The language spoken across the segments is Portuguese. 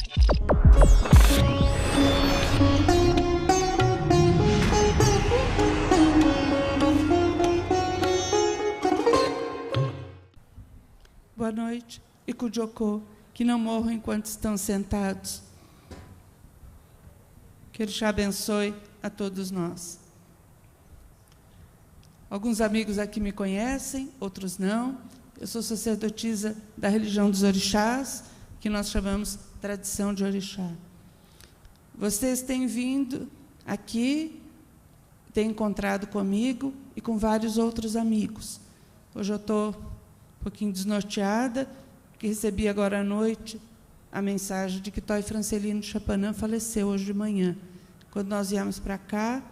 Boa noite, e Ikujoko, que não morram enquanto estão sentados. Que Ele te abençoe a todos nós. Alguns amigos aqui me conhecem, outros não. Eu sou sacerdotisa da religião dos orixás, que nós chamamos tradição de orixá. Vocês têm vindo aqui, têm encontrado comigo e com vários outros amigos. Hoje eu estou um pouquinho desnorteada, porque recebi agora à noite a mensagem de que Toy Francelino Chapanã faleceu hoje de manhã. Quando nós viemos para cá,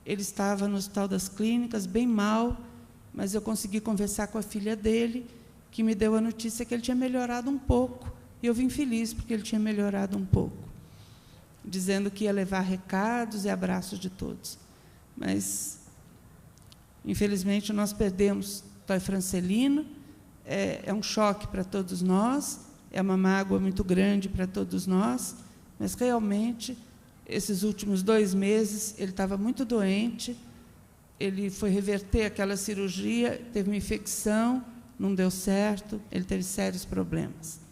ele estava no Hospital das Clínicas, bem mal, mas eu consegui conversar com a filha dele, que me deu a notícia que ele tinha melhorado um pouco. E eu vim feliz porque ele tinha melhorado um pouco, dizendo que ia levar recados e abraços de todos. Mas, infelizmente, nós perdemos Toy Francelino. É um choque para todos nós, é uma mágoa muito grande para todos nós, mas, realmente, esses últimos 2 meses, ele estava muito doente, ele foi reverter aquela cirurgia, teve uma infecção, não deu certo, ele teve sérios problemas.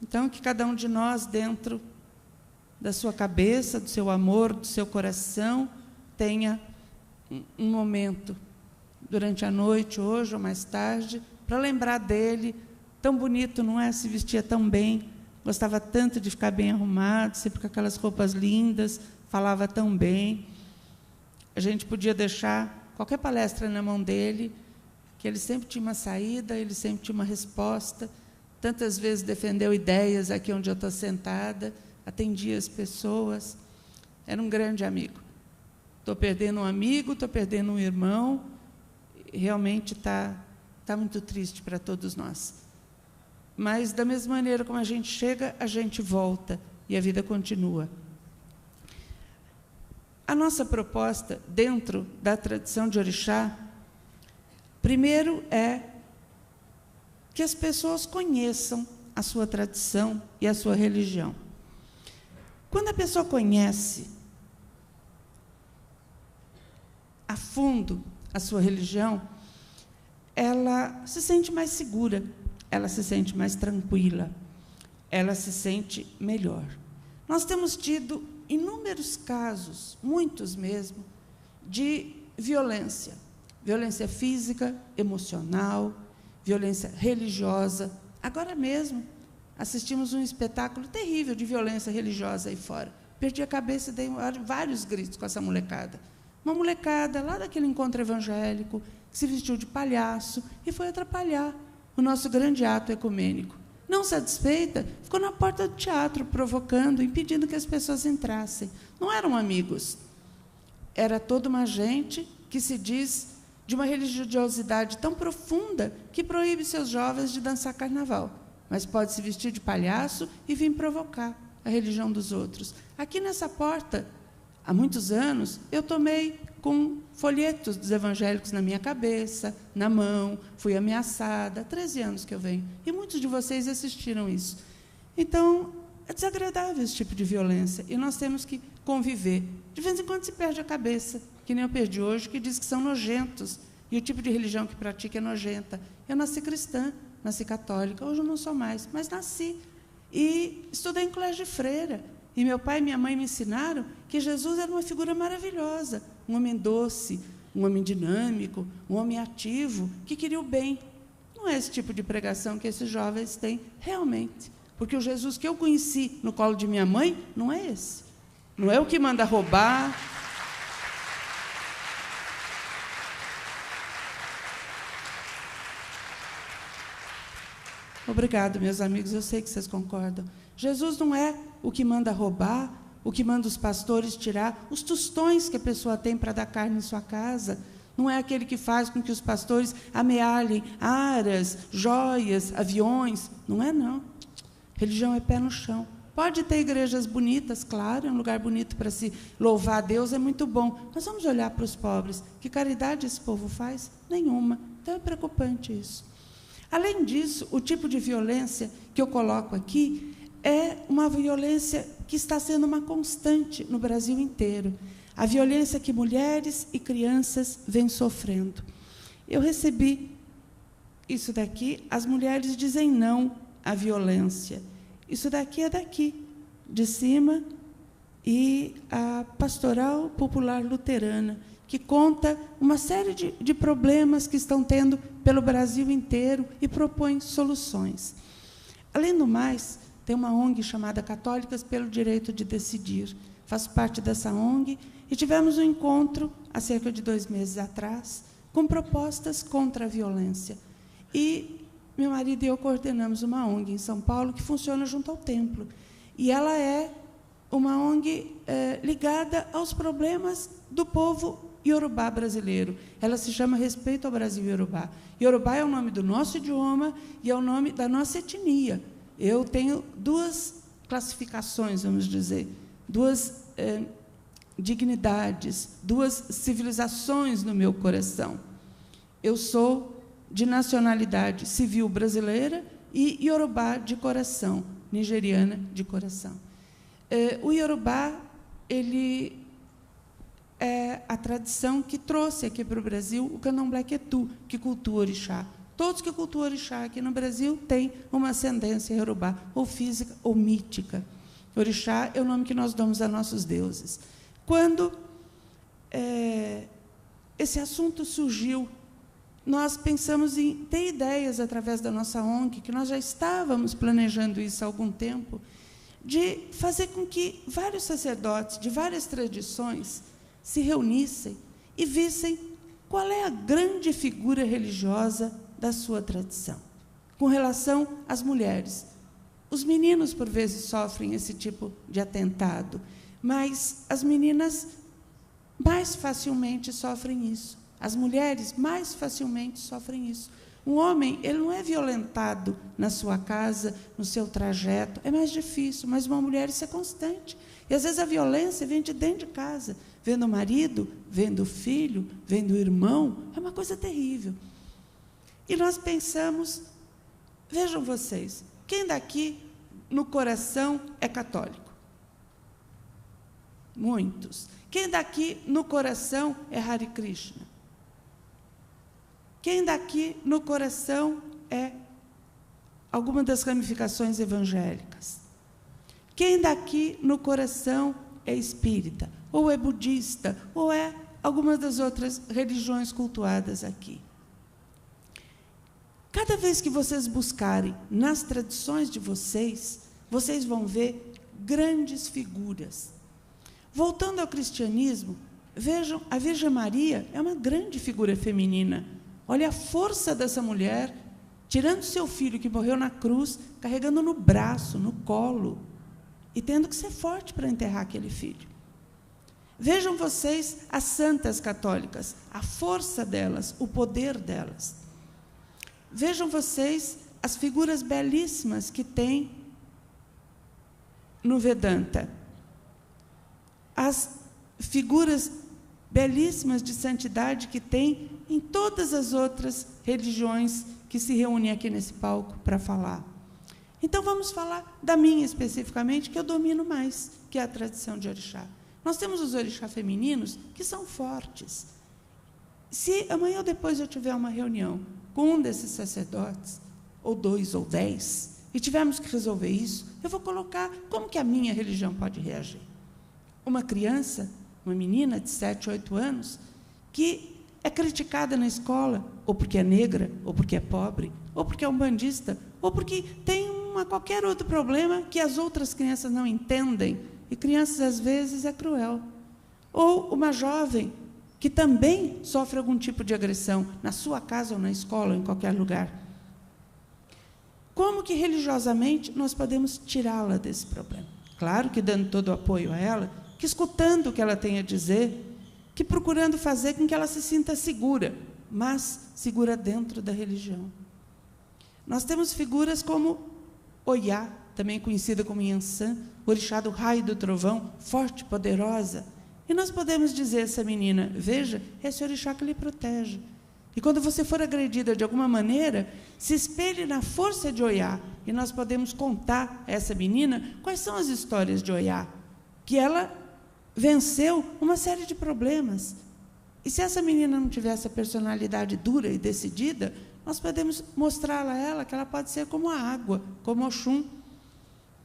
Então, que cada um de nós, dentro da sua cabeça, do seu amor, do seu coração, tenha um momento, durante a noite, hoje ou mais tarde, para lembrar dele. Tão bonito, não é? Se vestia tão bem, gostava tanto de ficar bem arrumado, sempre com aquelas roupas lindas, falava tão bem. A gente podia deixar qualquer palestra na mão dele, que ele sempre tinha uma saída, ele sempre tinha uma resposta. Tantas vezes defendeu ideias aqui onde eu estou sentada, atendia as pessoas. Era um grande amigo. Estou perdendo um amigo, estou perdendo um irmão. Realmente está muito triste para todos nós. Mas, da mesma maneira como a gente chega, a gente volta e a vida continua. A nossa proposta, dentro da tradição de orixá, primeiro é que as pessoas conheçam a sua tradição e a sua religião. Quando a pessoa conhece a fundo a sua religião, ela se sente mais segura, ela se sente mais tranquila, ela se sente melhor. Nós temos tido inúmeros casos, muitos mesmo, de violência. Violência física, emocional, violência religiosa. Agora mesmo, assistimos um espetáculo terrível de violência religiosa aí fora. Perdi a cabeça e dei vários gritos com essa molecada. Uma molecada lá daquele encontro evangélico, que se vestiu de palhaço e foi atrapalhar o nosso grande ato ecumênico. Não satisfeita, ficou na porta do teatro, provocando, impedindo que as pessoas entrassem. Não eram amigos. Era toda uma gente que se diz de uma religiosidade tão profunda que proíbe seus jovens de dançar carnaval, mas pode se vestir de palhaço e vir provocar a religião dos outros. Aqui nessa porta, há muitos anos, eu tomei com folhetos dos evangélicos na minha cabeça, na mão, fui ameaçada, há 13 anos que eu venho, e muitos de vocês assistiram isso. Então, é desagradável esse tipo de violência, e nós temos que conviver. De vez em quando se perde a cabeça, que nem eu perdi hoje, que diz que são nojentos, e o tipo de religião que pratica é nojenta. Eu nasci cristã, nasci católica, hoje eu não sou mais, mas nasci, e estudei em colégio de freira, e meu pai e minha mãe me ensinaram que Jesus era uma figura maravilhosa, um homem doce, um homem dinâmico, um homem ativo, que queria o bem. Não é esse tipo de pregação que esses jovens têm, realmente. Porque o Jesus que eu conheci no colo de minha mãe não é esse. Não é o que manda roubar. Obrigado, meus amigos, eu sei que vocês concordam. Jesus não é o que manda roubar, o que manda os pastores tirar os tostões que a pessoa tem para dar carne em sua casa. Não é aquele que faz com que os pastores amealhem aras, joias, aviões. Não é, não. Religião é pé no chão. Pode ter igrejas bonitas, claro, é um lugar bonito para se louvar a Deus, é muito bom. Mas vamos olhar para os pobres. Que caridade esse povo faz? Nenhuma. Então é preocupante isso. Além disso, o tipo de violência que eu coloco aqui é uma violência que está sendo uma constante no Brasil inteiro. A violência que mulheres e crianças vêm sofrendo. Eu recebi isso daqui, as mulheres dizem não à violência. Isso daqui é daqui, de cima, e a Pastoral Popular Luterana, que conta uma série de problemas que estão tendo pelo Brasil inteiro e propõe soluções. Além do mais, tem uma ONG chamada Católicas pelo Direito de Decidir. Faço parte dessa ONG e tivemos um encontro, há cerca de 2 meses atrás, com propostas contra a violência. E meu marido e eu coordenamos uma ONG em São Paulo que funciona junto ao templo. E ela é uma ONG ligada aos problemas do povo iorubá brasileiro. Ela se chama Respeito ao Brasil Iorubá. Iorubá é o nome do nosso idioma e é o nome da nossa etnia. Eu tenho 2 classificações, vamos dizer, 2 dignidades, 2 civilizações no meu coração. Eu sou de nacionalidade civil brasileira e iorubá de coração, nigeriana de coração. O iorubá, ele é a tradição que trouxe aqui para o Brasil o candomblé quetu, que cultua orixá. Todos que cultuam orixá aqui no Brasil têm uma ascendência iorubá, ou física ou mítica. Orixá é o nome que nós damos a nossos deuses. Quando esse assunto surgiu, nós pensamos em ter ideias, através da nossa ONG, que nós já estávamos planejando isso há algum tempo, de fazer com que vários sacerdotes de várias tradições se reunissem e vissem qual é a grande figura religiosa da sua tradição, com relação às mulheres. Os meninos, por vezes, sofrem esse tipo de atentado, mas as meninas mais facilmente sofrem isso. As mulheres mais facilmente sofrem isso. Um homem, ele não é violentado na sua casa, no seu trajeto, é mais difícil, mas uma mulher, isso é constante. E, às vezes, a violência vem de dentro de casa, vendo o marido, vendo o filho, vendo o irmão, é uma coisa terrível. E nós pensamos, vejam vocês, quem daqui, no coração, é católico? Muitos. Quem daqui, no coração, é Hare Krishna? Quem daqui, no coração, é alguma das ramificações evangélicas? Quem daqui, no coração, é espírita, ou é budista, ou é alguma das outras religiões cultuadas aqui? Cada vez que vocês buscarem nas tradições de vocês, vocês vão ver grandes figuras. Voltando ao cristianismo, vejam, a Virgem Maria é uma grande figura feminina. Olha a força dessa mulher, tirando seu filho que morreu na cruz, carregando no braço, no colo, e tendo que ser forte para enterrar aquele filho. Vejam vocês as santas católicas, a força delas, o poder delas. Vejam vocês as figuras belíssimas que tem no Vedanta. As figuras belíssimas de santidade que tem em todas as outras religiões que se reúnem aqui nesse palco para falar. Então, vamos falar da minha especificamente, que eu domino mais, que é a tradição de orixá. Nós temos os orixá femininos que são fortes. Se amanhã ou depois eu tiver uma reunião com um desses sacerdotes, ou 2 ou 10, e tivermos que resolver isso, eu vou colocar como que a minha religião pode reagir. Uma criança, uma menina de 7, 8 anos, que é criticada na escola, ou porque é negra, ou porque é pobre, ou porque é um bandista, ou porque tem qualquer outro problema que as outras crianças não entendem, e crianças, às vezes, é cruel. Ou uma jovem que também sofre algum tipo de agressão, na sua casa ou na escola, ou em qualquer lugar. Como que, religiosamente, nós podemos tirá-la desse problema? Claro que dando todo o apoio a ela, que escutando o que ela tem a dizer, que procurando fazer com que ela se sinta segura, mas segura dentro da religião. Nós temos figuras como Oyá, também conhecida como Yansan, orixá do raio e do trovão, forte, poderosa. E nós podemos dizer a essa menina, veja, esse orixá que lhe protege. E quando você for agredida de alguma maneira, se espelhe na força de Oyá, e nós podemos contar a essa menina quais são as histórias de Oiá, que ela venceu uma série de problemas. E se essa menina não tiver essa personalidade dura e decidida, nós podemos mostrar a ela que ela pode ser como a água, como Oxum,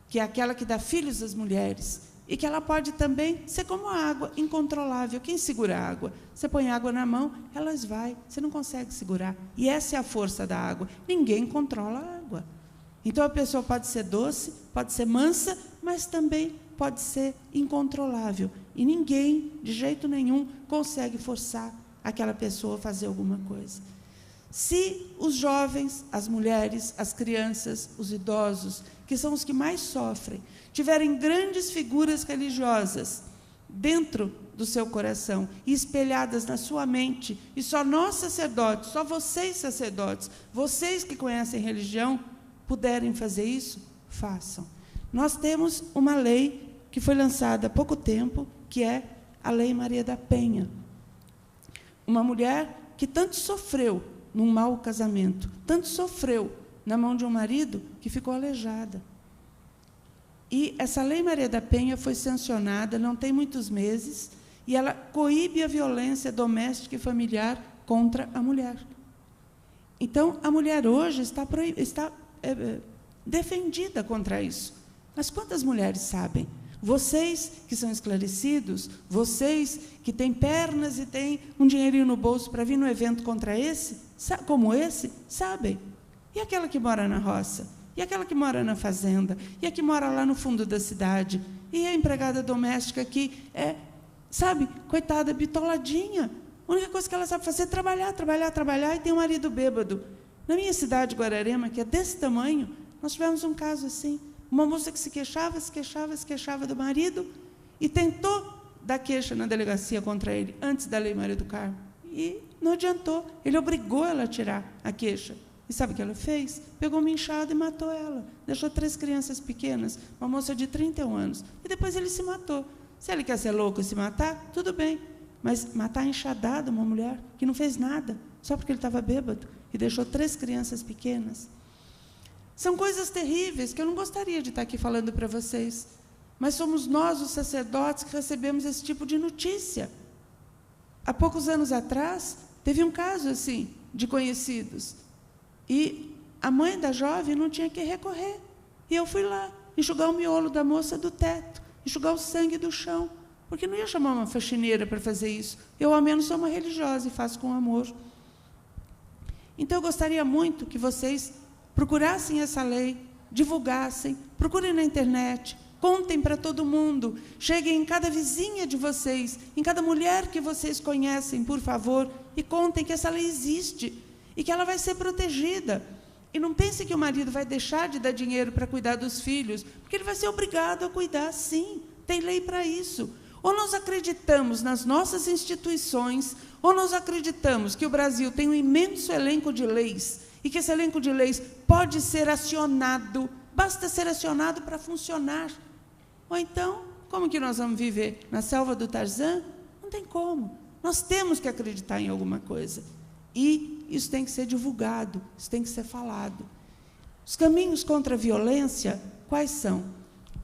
que é aquela que dá filhos às mulheres, e que ela pode também ser como a água, incontrolável. Quem segura a água? Você põe água na mão, ela esvai, você não consegue segurar. E essa é a força da água. Ninguém controla a água. Então, a pessoa pode ser doce, pode ser mansa, mas também pode ser incontrolável. E ninguém, de jeito nenhum, consegue forçar aquela pessoa a fazer alguma coisa. Se os jovens, as mulheres, as crianças, os idosos, que são os que mais sofrem, tiverem grandes figuras religiosas dentro do seu coração e espelhadas na sua mente, e só nós sacerdotes, só vocês sacerdotes, vocês que conhecem religião, puderem fazer isso, façam. Nós temos uma lei que foi lançada há pouco tempo, que é a Lei Maria da Penha. Uma mulher que tanto sofreu num mau casamento, tanto sofreu na mão de um marido que ficou aleijada. E essa Lei Maria da Penha foi sancionada, não tem muitos meses, e ela coíbe a violência doméstica e familiar contra a mulher. Então, a mulher hoje está defendida contra isso. Mas quantas mulheres sabem? Vocês que são esclarecidos, vocês que têm pernas e têm um dinheirinho no bolso para vir no evento como esse, sabem. E aquela que mora na roça? E aquela que mora na fazenda? E a que mora lá no fundo da cidade? E a empregada doméstica que sabe, coitada, bitoladinha. A única coisa que ela sabe fazer é trabalhar, e tem um marido bêbado. Na minha cidade, Guararema, que é desse tamanho, nós tivemos um caso assim. Uma moça que se queixava do marido e tentou dar queixa na delegacia contra ele, antes da Lei Maria do Carmo. E não adiantou. Ele obrigou ela a tirar a queixa. E sabe o que ela fez? Pegou uma enxada e matou ela. Deixou 3 crianças pequenas, uma moça de 31 anos. E depois ele se matou. Se ele quer ser louco e se matar, tudo bem. Mas matar enxadada uma mulher que não fez nada, só porque ele estava bêbado, e deixou 3 crianças pequenas. São coisas terríveis que eu não gostaria de estar aqui falando para vocês. Mas somos nós, os sacerdotes, que recebemos esse tipo de notícia. Há poucos anos atrás, teve um caso assim, de conhecidos. E a mãe da jovem não tinha que recorrer. E eu fui lá, enxugar o miolo da moça do teto, enxugar o sangue do chão, porque não ia chamar uma faxineira para fazer isso. Eu, ao menos, sou uma religiosa e faço com amor. Então, eu gostaria muito que vocês procurassem essa lei, divulgassem, procurem na internet, contem para todo mundo, cheguem em cada vizinha de vocês, em cada mulher que vocês conhecem, por favor, e contem que essa lei existe e que ela vai ser protegida. E não pense que o marido vai deixar de dar dinheiro para cuidar dos filhos, porque ele vai ser obrigado a cuidar, sim, tem lei para isso. Ou nós acreditamos nas nossas instituições, ou nós acreditamos que o Brasil tem um imenso elenco de leis, e que esse elenco de leis pode ser acionado, basta ser acionado para funcionar. Ou então, como que nós vamos viver? Na selva do Tarzan? Não tem como. Nós temos que acreditar em alguma coisa. E isso tem que ser divulgado, isso tem que ser falado. Os caminhos contra a violência, quais são?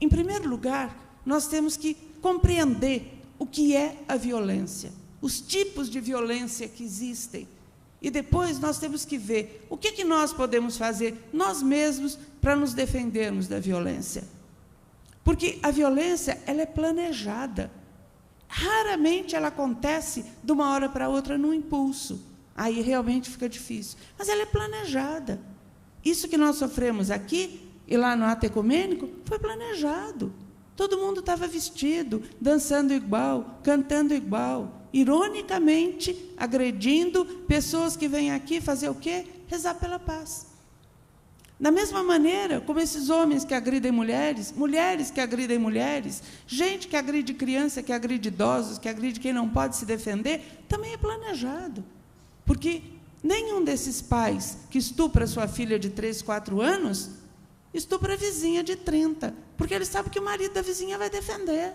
Em primeiro lugar, nós temos que compreender o que é a violência, os tipos de violência que existem. E depois nós temos que ver o que nós podemos fazer, nós mesmos, para nos defendermos da violência. Porque a violência, ela é planejada. Raramente ela acontece de uma hora para outra num impulso. Aí realmente fica difícil. Mas ela é planejada. Isso que nós sofremos aqui e lá no ato ecumênico foi planejado. Todo mundo estava vestido, dançando igual, cantando igual, ironicamente agredindo pessoas que vêm aqui fazer o quê? Rezar pela paz. Da mesma maneira, como esses homens que agridem mulheres, mulheres que agridem mulheres, gente que agride criança, que agride idosos, que agride quem não pode se defender, também é planejado. Porque nenhum desses pais que estupra sua filha de 3, 4 anos, estupra a vizinha de 30, porque ele sabe que o marido da vizinha vai defender.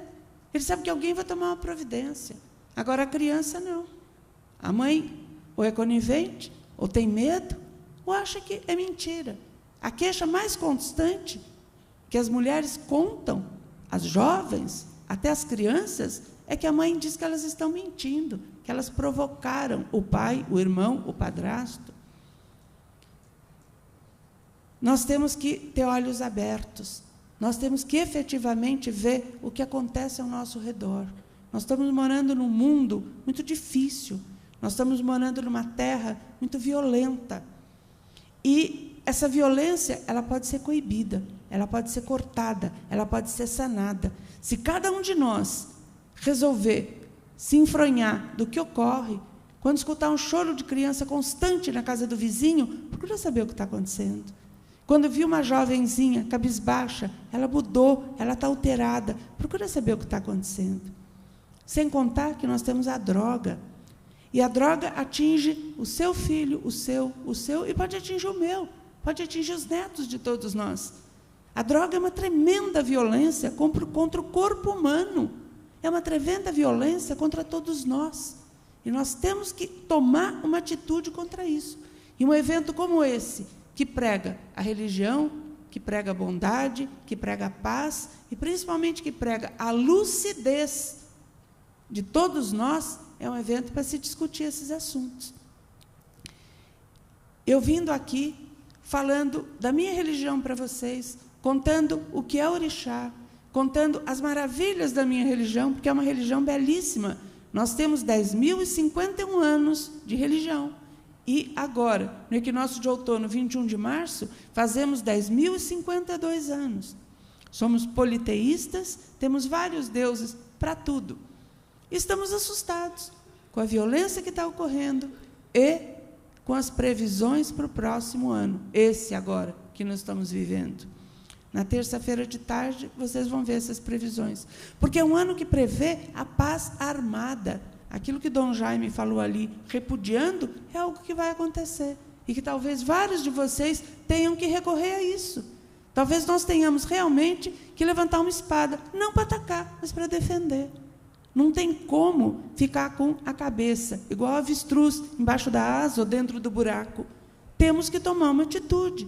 Ele sabe que alguém vai tomar uma providência. Agora, a criança, não. A mãe ou é conivente, ou tem medo, ou acha que é mentira. A queixa mais constante que as mulheres contam, as jovens, até as crianças, é que a mãe diz que elas estão mentindo, que elas provocaram o pai, o irmão, o padrasto. Nós temos que ter olhos abertos, nós temos que efetivamente ver o que acontece ao nosso redor. Nós estamos morando num mundo muito difícil, nós estamos morando numa terra muito violenta. E essa violência, ela pode ser coibida, ela pode ser cortada, ela pode ser sanada. Se cada um de nós resolver se enfronhar do que ocorre, quando escutar um choro de criança constante na casa do vizinho, procura saber o que está acontecendo. Quando viu uma jovenzinha cabisbaixa, ela mudou, ela está alterada, procura saber o que está acontecendo. Sem contar que nós temos a droga. E a droga atinge o seu filho, o seu, e pode atingir o meu, pode atingir os netos de todos nós. A droga é uma tremenda violência contra o corpo humano. É uma tremenda violência contra todos nós. E nós temos que tomar uma atitude contra isso. E um evento como esse, que prega a religião, que prega a bondade, que prega a paz, e principalmente que prega a lucidez de todos nós, é um evento para se discutir esses assuntos. Eu vindo aqui, falando da minha religião para vocês, contando o que é orixá, contando as maravilhas da minha religião, porque é uma religião belíssima. Nós temos 10.051 anos de religião. E agora, no equinócio de outono, 21 de março, fazemos 10.052 anos. Somos politeístas, temos vários deuses para tudo. Estamos assustados com a violência que está ocorrendo e com as previsões para o próximo ano, esse agora que nós estamos vivendo. Na terça-feira de tarde, vocês vão ver essas previsões. Porque é um ano que prevê a paz armada. Aquilo que Dom Jaime falou ali, repudiando, é algo que vai acontecer. E que talvez vários de vocês tenham que recorrer a isso. Talvez nós tenhamos realmente que levantar uma espada, não para atacar, mas para defender. Não tem como ficar com a cabeça, igual avestruz, embaixo da asa ou dentro do buraco. Temos que tomar uma atitude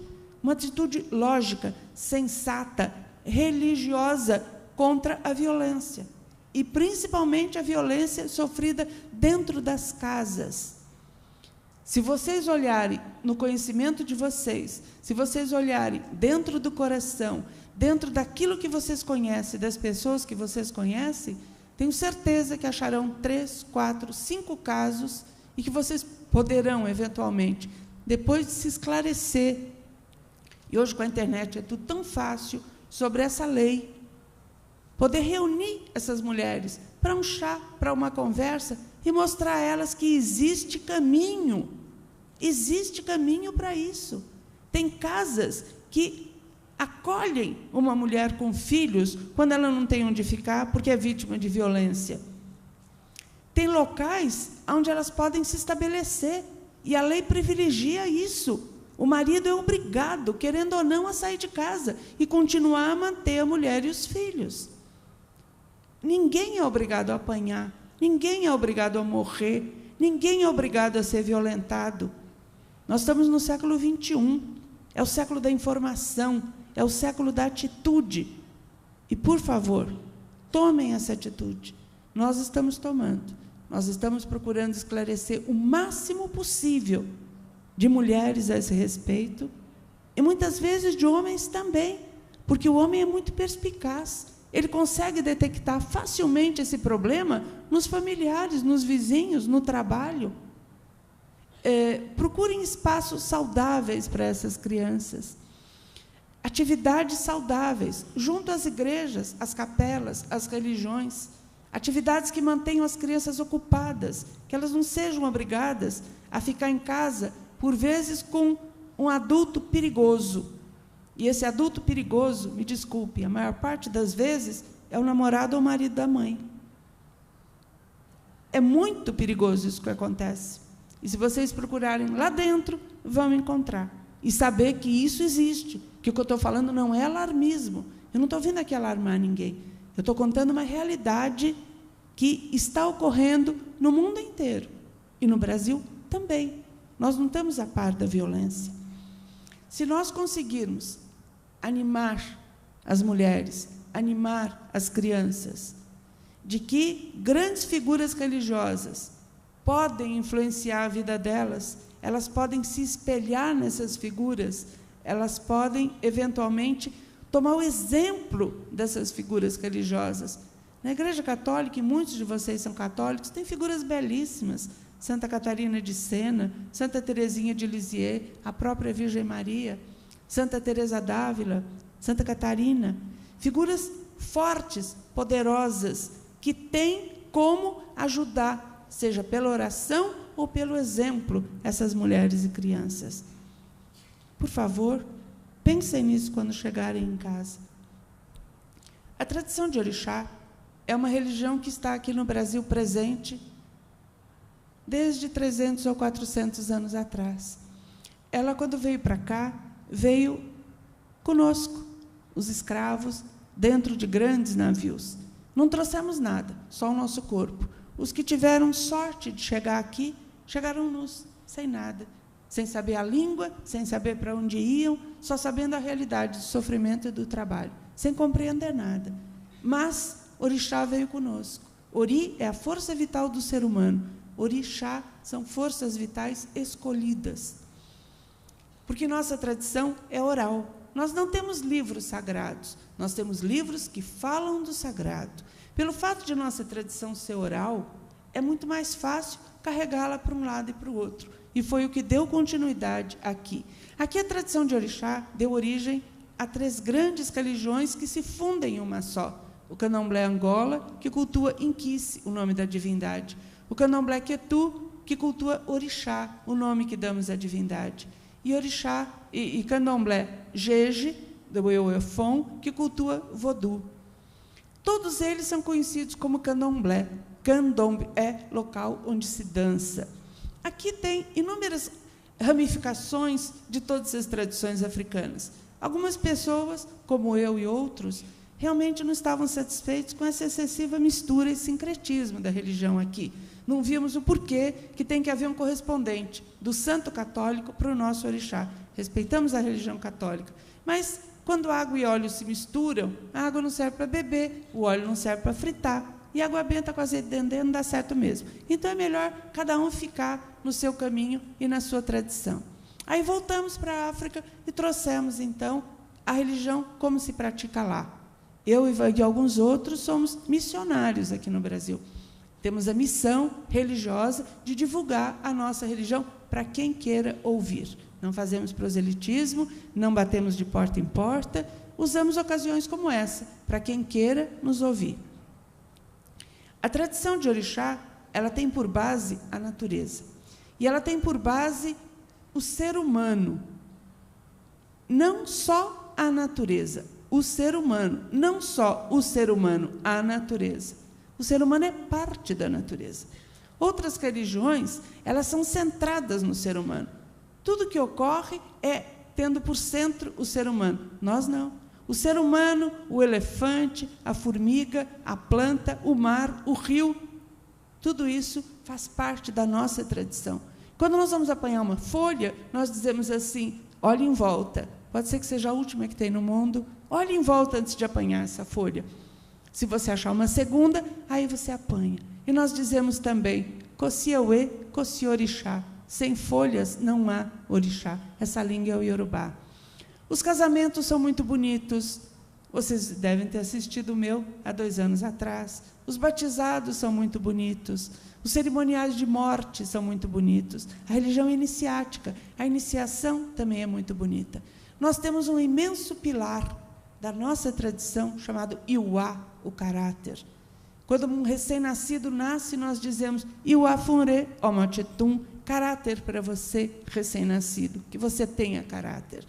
lógica, sensata, religiosa contra a violência. E, principalmente, a violência sofrida dentro das casas. Se vocês olharem no conhecimento de vocês, se vocês olharem dentro do coração, dentro daquilo que vocês conhecem, das pessoas que vocês conhecem, tenho certeza que acharão 3, 4, 5 casos e que vocês poderão, eventualmente, depois de se esclarecer, e hoje com a internet é tudo tão fácil, sobre essa lei, poder reunir essas mulheres para um chá, para uma conversa, e mostrar a elas que existe caminho para isso. Tem casas que acolhem uma mulher com filhos quando ela não tem onde ficar, porque é vítima de violência. Tem locais onde elas podem se estabelecer, e a lei privilegia isso. O marido é obrigado, querendo ou não, a sair de casa e continuar a manter a mulher e os filhos. Ninguém é obrigado a apanhar, ninguém é obrigado a morrer, ninguém é obrigado a ser violentado. Nós estamos no século XXI, é o século da informação, é o século da atitude. E, por favor, tomem essa atitude. Nós estamos tomando, nós estamos procurando esclarecer o máximo possível de mulheres a esse respeito, e muitas vezes de homens também, porque o homem é muito perspicaz. Ele consegue detectar facilmente esse problema nos familiares, nos vizinhos, no trabalho. Procurem espaços saudáveis para essas crianças. Atividades saudáveis, junto às igrejas, às capelas, às religiões. Atividades que mantenham as crianças ocupadas, que elas não sejam obrigadas a ficar em casa, por vezes com um adulto perigoso. E esse adulto perigoso, me desculpe, a maior parte das vezes é o namorado ou o marido da mãe. É muito perigoso isso que acontece. E se vocês procurarem lá dentro, vão encontrar. E saber que isso existe, que o que eu estou falando não é alarmismo. Eu não estou vindo aqui alarmar ninguém. Eu estou contando uma realidade que está ocorrendo no mundo inteiro. E no Brasil também. Nós não estamos a par da violência. Se nós conseguirmos animar as mulheres, animar as crianças, de que grandes figuras religiosas podem influenciar a vida delas, elas podem se espelhar nessas figuras, elas podem, eventualmente, tomar o exemplo dessas figuras religiosas. Na Igreja Católica, e muitos de vocês são católicos, tem figuras belíssimas, Santa Catarina de Sena, Santa Teresinha de Lisieux, a própria Virgem Maria, Santa Teresa d'Ávila, Santa Catarina, figuras fortes, poderosas, que têm como ajudar, seja pela oração ou pelo exemplo, essas mulheres e crianças. Por favor, pensem nisso quando chegarem em casa. A tradição de orixá é uma religião que está aqui no Brasil presente desde 300 ou 400 anos atrás. Ela, quando veio para cá, veio conosco, os escravos, dentro de grandes navios. Não trouxemos nada, só o nosso corpo. Os que tiveram sorte de chegar aqui, chegaram nus, sem nada, sem saber a língua, sem saber para onde iam, só sabendo a realidade do sofrimento e do trabalho, sem compreender nada. Mas orixá veio conosco. Ori é a força vital do ser humano. Orixá são forças vitais escolhidas. Porque nossa tradição é oral. Nós não temos livros sagrados, nós temos livros que falam do sagrado. Pelo fato de nossa tradição ser oral, é muito mais fácil carregá-la para um lado e para o outro. E foi o que deu continuidade aqui. Aqui a tradição de orixá deu origem a 3 grandes religiões que se fundem em uma só. O Candomblé Angola, que cultua Inquice, o nome da divindade. O Candomblé Quetu, que cultua Orixá, o nome que damos à divindade. E Orixá e Candomblé Jeje, do Euefon, que cultua Vodú. Todos eles são conhecidos como Candomblé. Candomblé é local onde se dança. Aqui tem inúmeras ramificações de todas as tradições africanas. Algumas pessoas, como eu e outros, realmente não estavam satisfeitos com essa excessiva mistura e sincretismo da religião aqui. Não víamos o porquê que tem que haver um correspondente do santo católico para o nosso orixá. Respeitamos a religião católica, mas quando água e óleo se misturam, a água não serve para beber, o óleo não serve para fritar, e a água benta com azeite de dendê não dá certo mesmo. Então é melhor cada um ficar no seu caminho e na sua tradição. Aí voltamos para a África e trouxemos, então, a religião como se pratica lá. Eu e alguns outros somos missionários aqui no Brasil. Temos a missão religiosa de divulgar a nossa religião para quem queira ouvir. Não fazemos proselitismo, não batemos de porta em porta, usamos ocasiões como essa, para quem queira nos ouvir. A tradição de orixá, ela tem por base a natureza. E ela tem por base o ser humano. Não só a natureza, o ser humano. Não só o ser humano, a natureza. O ser humano é parte da natureza. Outras religiões, elas são centradas no ser humano. Tudo que ocorre é tendo por centro o ser humano. Nós não. O ser humano, o elefante, a formiga, a planta, o mar, o rio, tudo isso faz parte da nossa tradição. Quando nós vamos apanhar uma folha, nós dizemos assim, olhe em volta. Pode ser que seja a última que tem no mundo. Olhe em volta antes de apanhar essa folha. Se você achar uma segunda, aí você apanha. E nós dizemos também, Kosiawe, Kosi orixá. Sem folhas não há orixá. Essa língua é o Iorubá. Os casamentos são muito bonitos. Vocês devem ter assistido o meu há 2 anos atrás. Os batizados são muito bonitos. Os cerimoniais de morte são muito bonitos. A religião iniciática, a iniciação também é muito bonita. Nós temos um imenso pilar da nossa tradição chamado Iuá, o caráter. Quando um recém-nascido nasce, nós dizemos Iuá funre omachetum, caráter para você, recém-nascido, que você tenha caráter.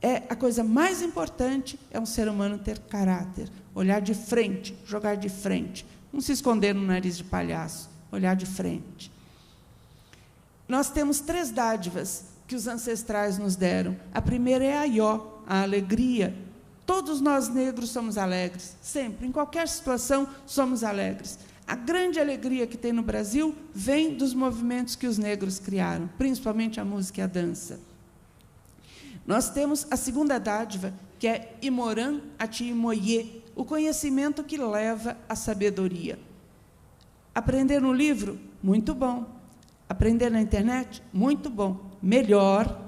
É a coisa mais importante, é um ser humano ter caráter, olhar de frente, jogar de frente, não se esconder no nariz de palhaço, olhar de frente. Nós temos 3 dádivas que os ancestrais nos deram. A primeira é a Ió, a alegria. Todos nós negros somos alegres, sempre, em qualquer situação, somos alegres. A grande alegria que tem no Brasil vem dos movimentos que os negros criaram, principalmente a música e a dança. Nós temos a segunda dádiva, que é Imoran Ati Imoye, o conhecimento que leva à sabedoria. Aprender no livro? Muito bom. Aprender na internet? Muito bom. Melhor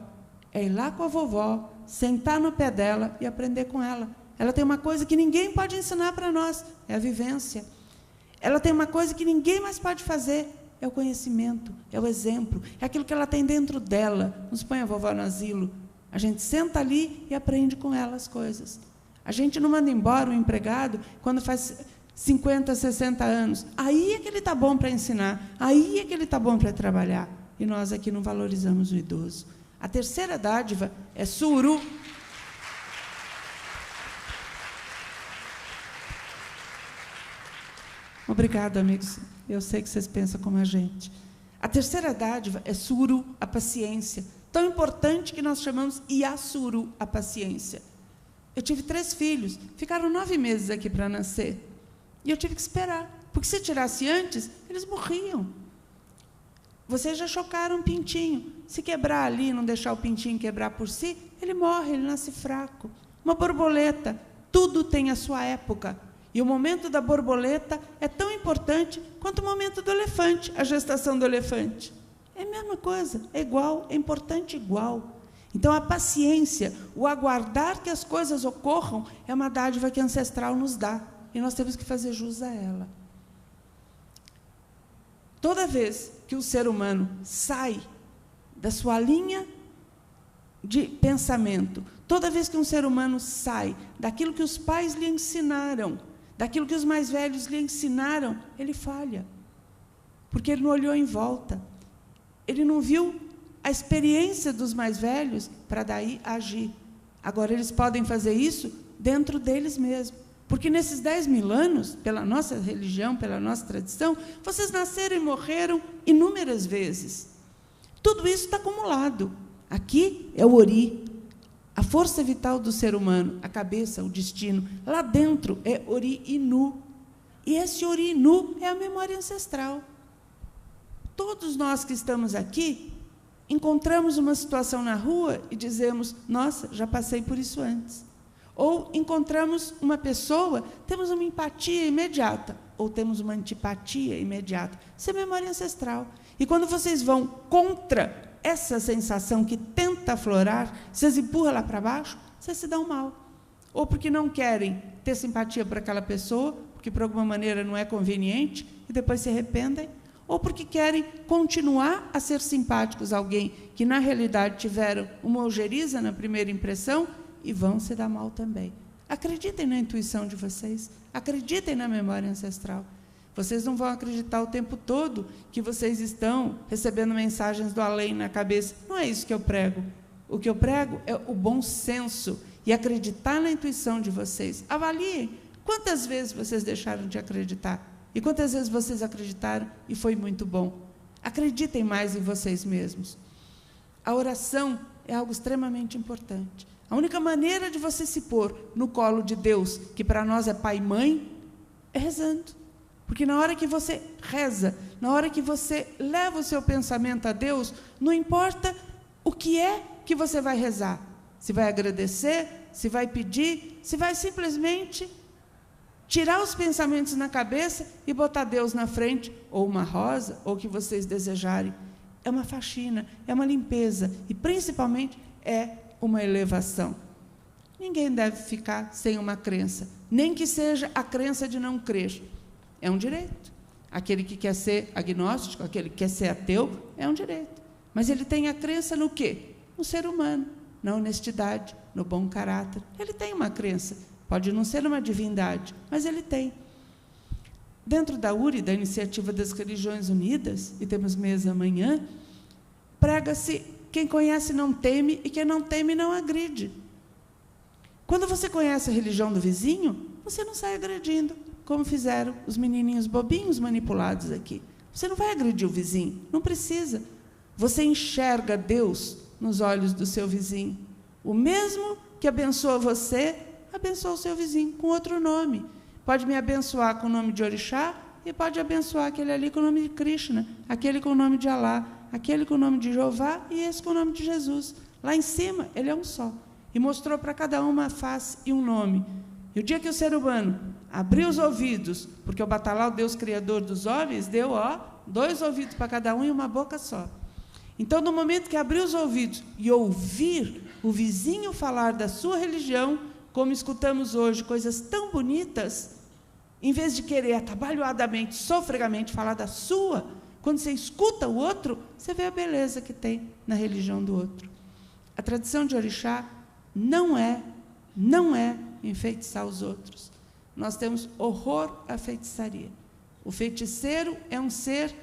é ir lá com a vovó, sentar no pé dela e aprender com ela. Ela tem uma coisa que ninguém pode ensinar para nós, é a vivência. Ela tem uma coisa que ninguém mais pode fazer, é o conhecimento, é o exemplo, é aquilo que ela tem dentro dela. Nos põe a vovó no asilo, a gente senta ali e aprende com ela as coisas. A gente não manda embora o empregado quando faz 50, 60 anos. Aí é que ele está bom para ensinar, aí é que ele está bom para trabalhar. E nós aqui não valorizamos o idoso. A terceira dádiva é Suru. Obrigado, amigos. Eu sei que vocês pensam como a gente. A terceira dádiva é Suru, a paciência. Tão importante que nós chamamos Yasuru, a paciência. Eu tive 3 filhos, ficaram 9 meses aqui para nascer. E eu tive que esperar, porque se tirasse antes, eles morriam. Vocês já chocaram um pintinho. Se quebrar ali, não deixar o pintinho quebrar por si, ele morre, ele nasce fraco. Uma borboleta, tudo tem a sua época. E o momento da borboleta é tão importante quanto o momento do elefante, a gestação do elefante. É a mesma coisa, é igual, é importante igual. Então, a paciência, o aguardar que as coisas ocorram, é uma dádiva que a ancestral nos dá. E nós temos que fazer jus a ela. Toda vez que o ser humano sai da sua linha de pensamento, toda vez que um ser humano sai daquilo que os pais lhe ensinaram, daquilo que os mais velhos lhe ensinaram, ele falha. Porque ele não olhou em volta. Ele não viu a experiência dos mais velhos para daí agir. Agora, eles podem fazer isso dentro deles mesmos. Porque nesses 10.000 anos, pela nossa religião, pela nossa tradição, vocês nasceram e morreram inúmeras vezes. Tudo isso está acumulado. Aqui é o Ori, a força vital do ser humano, a cabeça, o destino. Lá dentro é Ori Inu. E esse Ori Inu é a memória ancestral. Todos nós que estamos aqui, encontramos uma situação na rua e dizemos, nossa, já passei por isso antes. Ou encontramos uma pessoa, temos uma empatia imediata, ou temos uma antipatia imediata. Isso é memória ancestral. E quando vocês vão contra essa sensação que tenta aflorar, vocês empurram lá para baixo, vocês se dão mal. Ou porque não querem ter simpatia por aquela pessoa, porque por alguma maneira não é conveniente, e depois se arrependem, ou porque querem continuar a ser simpáticos a alguém que, na realidade, tiveram uma ojeriza na primeira impressão, e vão se dar mal também. Acreditem na intuição de vocês, acreditem na memória ancestral. Vocês não vão acreditar o tempo todo que vocês estão recebendo mensagens do além na cabeça. Não é isso que eu prego. O que eu prego é o bom senso e acreditar na intuição de vocês. Avaliem quantas vezes vocês deixaram de acreditar e quantas vezes vocês acreditaram e foi muito bom. Acreditem mais em vocês mesmos. A oração é algo extremamente importante. A única maneira de você se pôr no colo de Deus, que para nós é pai e mãe, é rezando. Porque na hora que você reza, na hora que você leva o seu pensamento a Deus, não importa o que é que você vai rezar. Se vai agradecer, se vai pedir, se vai simplesmente tirar os pensamentos na cabeça e botar Deus na frente, ou uma rosa, ou o que vocês desejarem. É uma faxina, é uma limpeza, e principalmente é uma elevação. Ninguém deve ficar sem uma crença, nem que seja a crença de não crer. É um direito. Aquele que quer ser agnóstico, aquele que quer ser ateu, é um direito. Mas ele tem a crença no quê? No ser humano, na honestidade, no bom caráter. Ele tem uma crença. Pode não ser uma divindade, mas ele tem. Dentro da URI, da Iniciativa das Religiões Unidas, e temos mesa amanhã, prega-se: quem conhece não teme, e quem não teme não agride. Quando você conhece a religião do vizinho, você não sai agredindo, como fizeram os menininhos bobinhos manipulados aqui. Você não vai agredir o vizinho, não precisa. Você enxerga Deus nos olhos do seu vizinho. O mesmo que abençoa você, abençoa o seu vizinho com outro nome. Pode me abençoar com o nome de Orixá e pode abençoar aquele ali com o nome de Krishna, aquele com o nome de Alá, aquele com o nome de Jeová e esse com o nome de Jesus. Lá em cima, ele é um só. E mostrou para cada um uma face e um nome. E o dia que o ser humano abriu os ouvidos, porque o Batalá, o Deus Criador dos homens, deu 2 ouvidos para cada um e uma boca só. Então, no momento que abriu os ouvidos e ouvir o vizinho falar da sua religião, como escutamos hoje, coisas tão bonitas, em vez de querer atabalhoadamente, sofregamente falar da sua, quando você escuta o outro, você vê a beleza que tem na religião do outro. A tradição de orixá não é enfeitiçar os outros. Nós temos horror à feitiçaria. O feiticeiro é um ser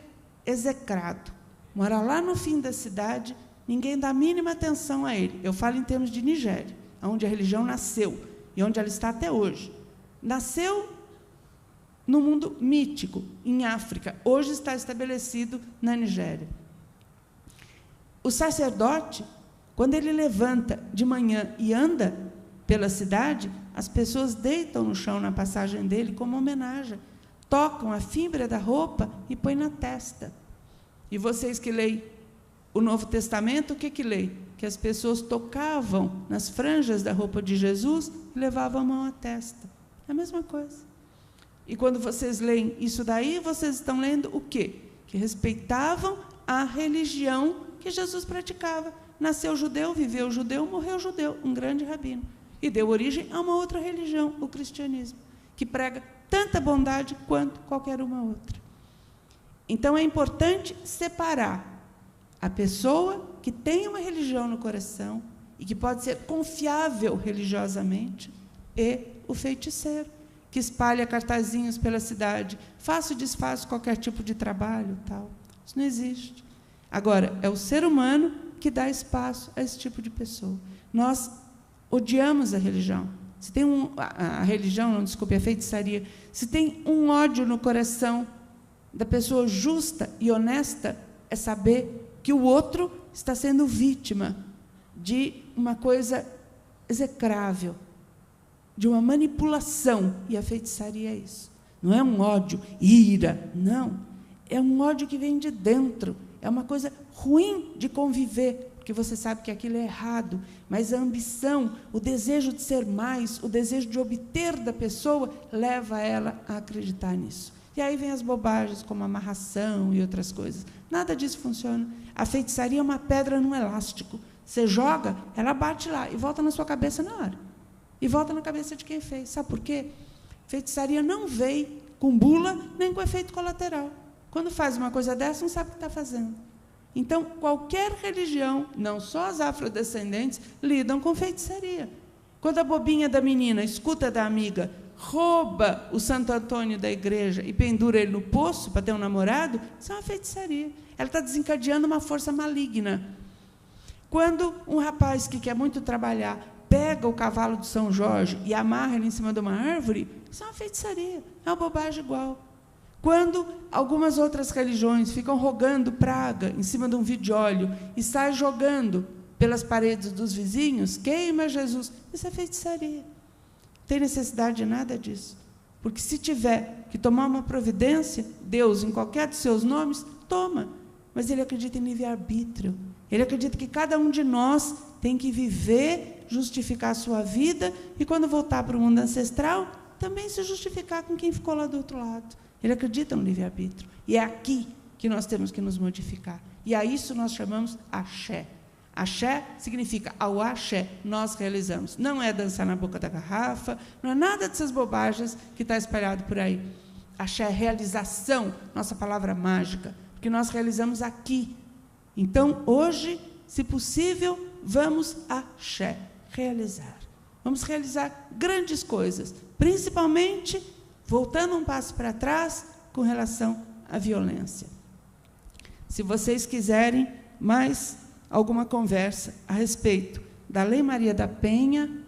execrado. Mora lá no fim da cidade, ninguém dá a mínima atenção a ele. Eu falo em termos de Nigéria, onde a religião nasceu e onde ela está até hoje. Nasceu no mundo mítico, em África. Hoje está estabelecido na Nigéria. O sacerdote, quando ele levanta de manhã e anda pela cidade, as pessoas deitam no chão na passagem dele como homenagem, tocam a fibra da roupa e põem na testa. E vocês que leem o Novo Testamento, o que leem? Que as pessoas tocavam nas franjas da roupa de Jesus e levavam a mão à testa. É a mesma coisa. E quando vocês leem isso daí, vocês estão lendo o quê? Que respeitavam a religião que Jesus praticava. Nasceu judeu, viveu judeu, morreu judeu, um grande rabino. E deu origem a uma outra religião, o cristianismo, que prega tanta bondade quanto qualquer uma outra. Então, é importante separar a pessoa que tem uma religião no coração e que pode ser confiável religiosamente e o feiticeiro, que espalha cartazinhos pela cidade, faço e desfaço qualquer tipo de trabalho, tal. Isso não existe. Agora, é o ser humano que dá espaço a esse tipo de pessoa. Nós odiamos a religião. Se tem a religião, não, desculpe, a feitiçaria, se tem um ódio no coração da pessoa justa e honesta, é saber que o outro está sendo vítima de uma coisa execrável, de uma manipulação, e a feitiçaria é isso. Não é um ódio, ira, não. É um ódio que vem de dentro, é uma coisa ruim de conviver, porque você sabe que aquilo é errado, mas a ambição, o desejo de ser mais, o desejo de obter da pessoa, leva ela a acreditar nisso. E aí vem as bobagens, como amarração e outras coisas. Nada disso funciona. A feitiçaria é uma pedra num elástico. Você joga, ela bate lá e volta na sua cabeça na hora. E volta na cabeça de quem fez. Sabe por quê? Feitiçaria não veio com bula nem com efeito colateral. Quando faz uma coisa dessa, não sabe o que está fazendo. Então, qualquer religião, não só as afrodescendentes, lidam com feitiçaria. Quando a bobinha da menina escuta da amiga, rouba o Santo Antônio da igreja e pendura ele no poço para ter um namorado, isso é uma feitiçaria. Ela está desencadeando uma força maligna. Quando um rapaz que quer muito trabalhar pega o cavalo de São Jorge e amarra ele em cima de uma árvore, isso é uma feitiçaria, é uma bobagem igual. Quando algumas outras religiões ficam rogando praga em cima de um vidióleo e saem jogando pelas paredes dos vizinhos, queima Jesus, isso é feitiçaria. Não tem necessidade de nada disso. Porque se tiver que tomar uma providência, Deus, em qualquer dos seus nomes, toma. Mas ele acredita em livre-arbítrio. Ele acredita que cada um de nós tem que viver, justificar a sua vida, e quando voltar para o mundo ancestral, também se justificar com quem ficou lá do outro lado. Ele acredita no livre-arbítrio. E é aqui que nós temos que nos modificar. E a isso nós chamamos axé. Axé significa ao axé, nós realizamos. Não é dançar na boca da garrafa, não é nada dessas bobagens que está espalhado por aí. Axé é realização, nossa palavra mágica, porque nós realizamos aqui. Então, hoje, se possível, vamos axé, realizar. Vamos realizar grandes coisas, principalmente, voltando um passo para trás, com relação à violência. Se vocês quiserem mais alguma conversa a respeito da Lei Maria da Penha,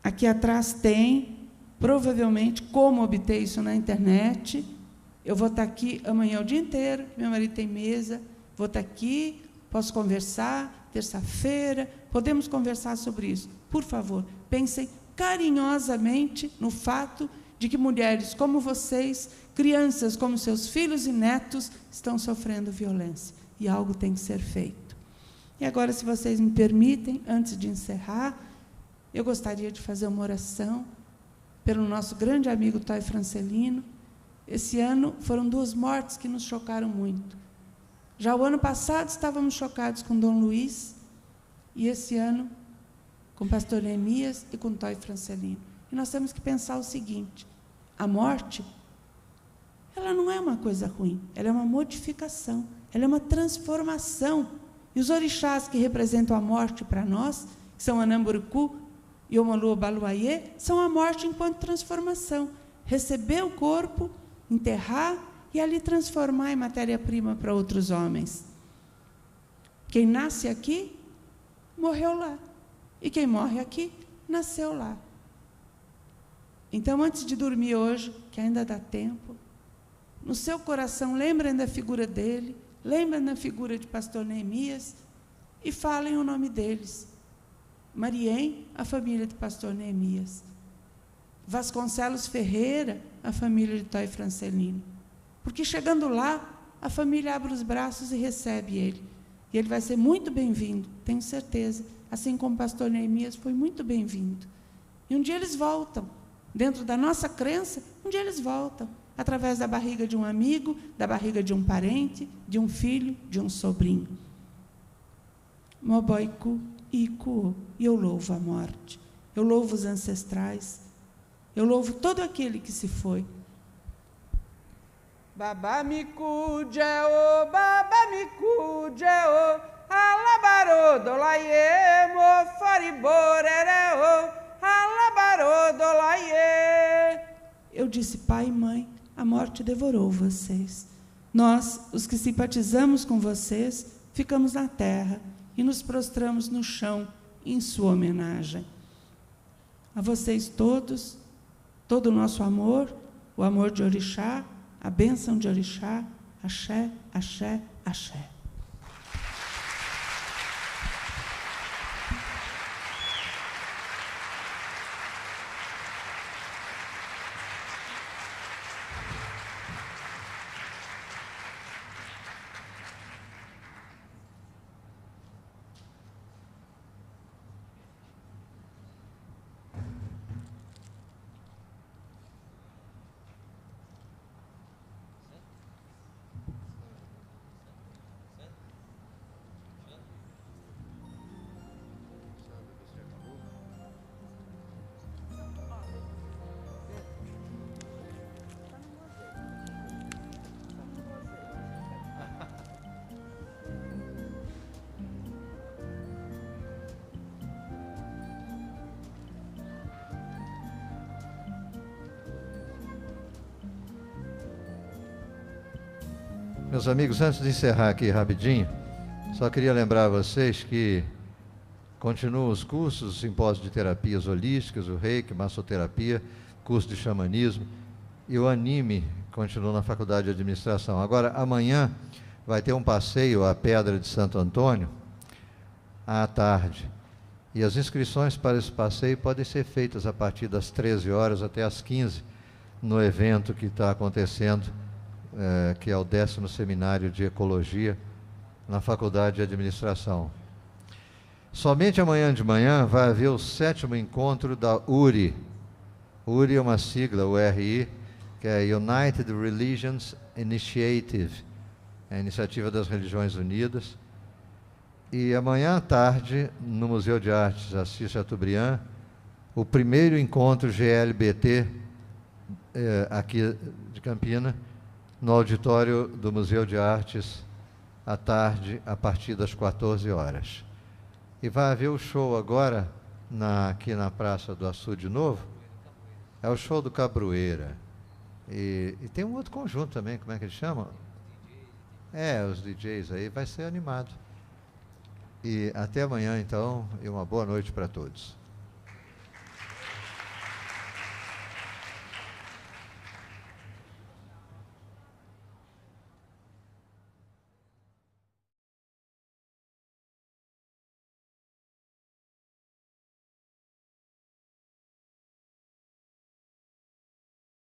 aqui atrás tem, provavelmente, como obter isso na internet. Eu vou estar aqui amanhã o dia inteiro, meu marido tem mesa, vou estar aqui, posso conversar, terça-feira, podemos conversar sobre isso. Por favor, pensem carinhosamente no fato de que mulheres como vocês, crianças como seus filhos e netos, estão sofrendo violência, e algo tem que ser feito. E agora, se vocês me permitem, antes de encerrar, eu gostaria de fazer uma oração pelo nosso grande amigo Toy Francelino. Esse ano foram 2 mortes que nos chocaram muito. Já o ano passado estávamos chocados com Dom Luiz, e esse ano com Pastor Neemias e com Toy Francelino. E nós temos que pensar o seguinte: a morte, ela não é uma coisa ruim, ela é uma modificação, ela é uma transformação. E os orixás que representam a morte para nós, que são Anamburucu e Omolu Obaluayê, são a morte enquanto transformação. Receber o corpo, enterrar e ali transformar em matéria-prima para outros homens. Quem nasce aqui, morreu lá. E quem morre aqui, nasceu lá. Então, antes de dormir hoje, que ainda dá tempo, no seu coração, lembrem da figura dele, lembrem da figura de Pastor Neemias e falem o nome deles. Mariem, a família de Pastor Neemias. Vasconcelos Ferreira, a família de Toy Francelino. Porque chegando lá, a família abre os braços e recebe ele. E ele vai ser muito bem-vindo, tenho certeza. Assim como o Pastor Neemias foi muito bem-vindo. E um dia eles voltam. Dentro da nossa crença, um dia eles voltam. Através da barriga de um amigo, da barriga de um parente, de um filho, de um sobrinho. Moboiku e Ikuo. E eu louvo a morte. Eu louvo os ancestrais. Eu louvo todo aquele que se foi. Babamiku Jeo, Babamiku Jeo, Alabaro Dolaie, Mofariborereo, Alabaro Dolaie. Eu disse, pai e mãe, a morte devorou vocês. Nós, os que simpatizamos com vocês, ficamos na terra e nos prostramos no chão em sua homenagem. A vocês todos, todo o nosso amor, o amor de Orixá, a bênção de Orixá, axé, axé, axé. Meus amigos, antes de encerrar aqui rapidinho, só queria lembrar a vocês que continuam os cursos, o simpósio de terapias holísticas, o reiki, massoterapia, curso de xamanismo, e o anime continua na Faculdade de Administração. Agora, amanhã vai ter um passeio à Pedra de Santo Antônio, à tarde. E as inscrições para esse passeio podem ser feitas a partir das 13 horas até as 15, no evento que está acontecendo, que é o 10º Seminário de Ecologia, na Faculdade de Administração. Somente amanhã de manhã vai haver o 7º encontro da URI. URI é uma sigla, URI, que é United Religions Initiative, é a Iniciativa das Religiões Unidas. E amanhã à tarde, no Museu de Artes Assis Chateaubriand, o primeiro encontro GLBT aqui de Campina, no auditório do Museu de Artes, à tarde, a partir das 14 horas. E vai haver o show agora, aqui na Praça do Açu de novo, é o show do Cabroeira. E tem um outro conjunto também, como é que eles chamam? Os DJs aí, vai ser animado. E até amanhã, então, e uma boa noite para todos.